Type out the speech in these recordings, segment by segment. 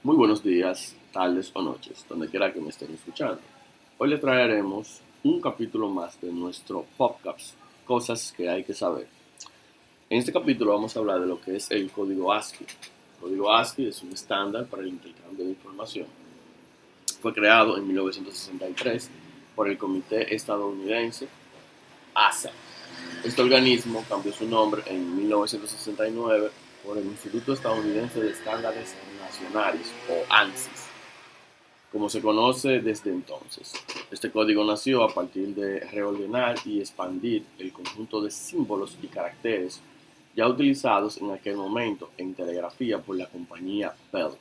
Muy buenos días, tardes o noches, donde quiera que me estén escuchando. Hoy le traeremos un capítulo más de nuestro podcast, cosas que hay que saber. En este capítulo vamos a hablar de lo que es el código ASCII. El código ASCII es un estándar para el intercambio de información. Fue creado en 1963 por el Comité Estadounidense ASA. Este organismo cambió su nombre en 1969 por el Instituto Estadounidense de Estándares Nacionales, o ANSIS, como se conoce desde entonces. Este código nació a partir de reordenar y expandir el conjunto de símbolos y caracteres ya utilizados en aquel momento en telegrafía por la compañía Bell.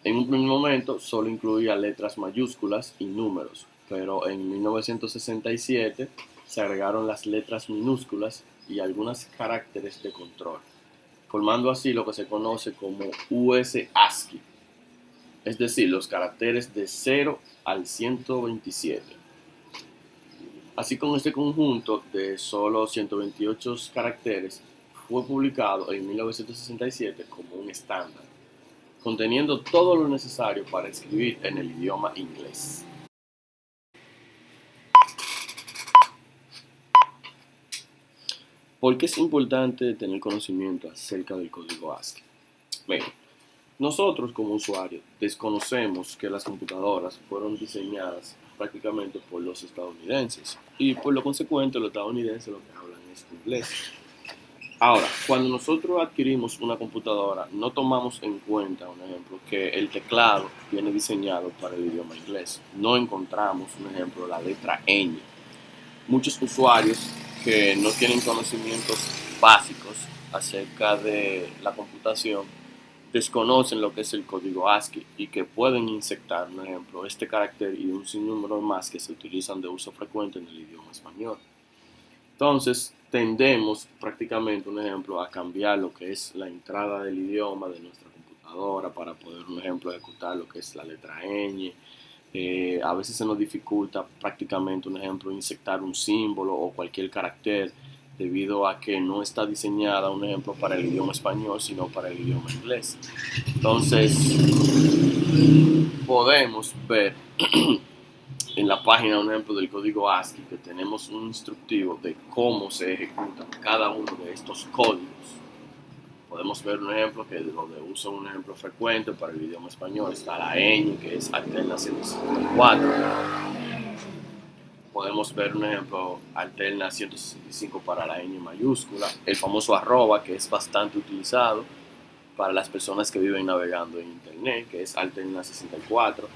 En un primer momento solo incluía letras mayúsculas y números, pero en 1967 se agregaron las letras minúsculas y algunos caracteres de control, formando así lo que se conoce como US ASCII, es decir, los caracteres de 0 al 127. Así, con este conjunto de solo 128 caracteres fue publicado en 1967 como un estándar, conteniendo todo lo necesario para escribir en el idioma inglés. ¿Por qué es importante tener conocimiento acerca del código ASCII? Bien, nosotros como usuarios desconocemos que las computadoras fueron diseñadas prácticamente por los estadounidenses y por lo consecuente los estadounidenses lo que hablan es inglés. Ahora, cuando nosotros adquirimos una computadora, no tomamos en cuenta, un ejemplo, que el teclado viene diseñado para el idioma inglés. No encontramos, un ejemplo, la letra ñ. Muchos usuarios que no tienen conocimientos básicos acerca de la computación desconocen lo que es el código ASCII y que pueden insertar, por ejemplo, este carácter y un sinnúmero más que se utilizan de uso frecuente en el idioma español. Entonces, tendemos prácticamente, un ejemplo, a cambiar lo que es la entrada del idioma de nuestra computadora para poder, un ejemplo, ejecutar lo que es la letra ñ. A veces se nos dificulta prácticamente, un ejemplo, insertar un símbolo o cualquier carácter debido a que no está diseñada, un ejemplo, para el idioma español, sino para el idioma inglés. Entonces, podemos ver en la página, un ejemplo, del código ASCII, que tenemos un instructivo de cómo se ejecutan cada uno de estos códigos. Podemos ver un ejemplo que donde uso un ejemplo frecuente para el idioma español está la ñ, que es alterna 164. Podemos ver un ejemplo alterna 165 para la ñ mayúscula, el famoso arroba, que es bastante utilizado para las personas que viven navegando en internet, que es alterna 64,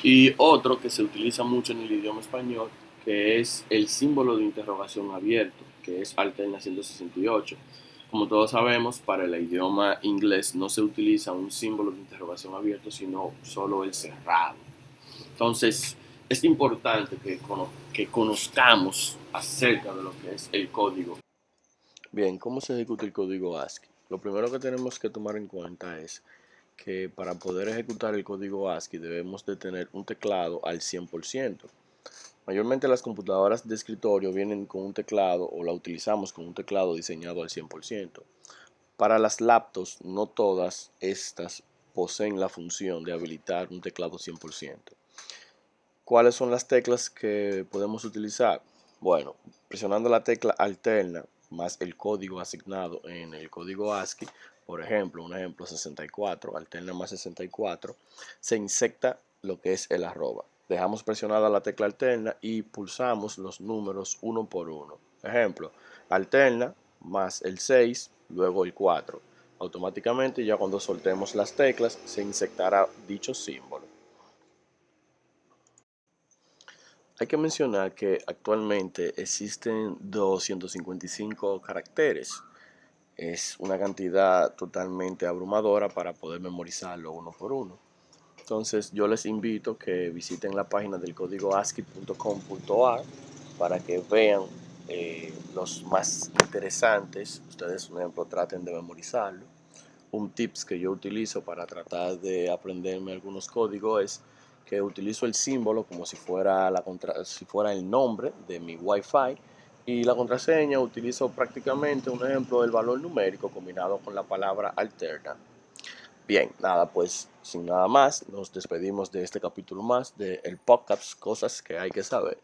y otro que se utiliza mucho en el idioma español, que es el símbolo de interrogación abierto, que es alterna 168. Como todos sabemos, para el idioma inglés no se utiliza un símbolo de interrogación abierto, sino solo el cerrado. Entonces, es importante que conozcamos acerca de lo que es el código. Bien, ¿cómo se ejecuta el código ASCII? Lo primero que tenemos que tomar en cuenta es que para poder ejecutar el código ASCII debemos de tener un teclado al 100%. Mayormente las computadoras de escritorio vienen con un teclado o la utilizamos con un teclado diseñado al 100%. Para las laptops, no todas estas poseen la función de habilitar un teclado 100%. ¿Cuáles son las teclas que podemos utilizar? Bueno, presionando la tecla alterna más el código asignado en el código ASCII, por ejemplo, un ejemplo 64, alterna más 64, se inserta lo que es el arroba. Dejamos presionada la tecla alterna y pulsamos los números uno por uno. Ejemplo, alterna más el 6, luego el 4. Automáticamente, ya cuando soltemos las teclas, se insertará dicho símbolo. Hay que mencionar que actualmente existen 255 caracteres. Es una cantidad totalmente abrumadora para poder memorizarlo uno por uno. Entonces yo les invito que visiten la página del código ascii.com.ar para que vean los más interesantes. Ustedes, por ejemplo, traten de memorizarlo. Un tips que yo utilizo para tratar de aprenderme algunos códigos es que utilizo el símbolo como si fuera el nombre de mi Wi-Fi, y la contraseña utilizo prácticamente, un ejemplo, el valor numérico combinado con la palabra alterna. Bien, nada, pues sin nada más, nos despedimos de este capítulo más de el podcast Cosas que hay que saber.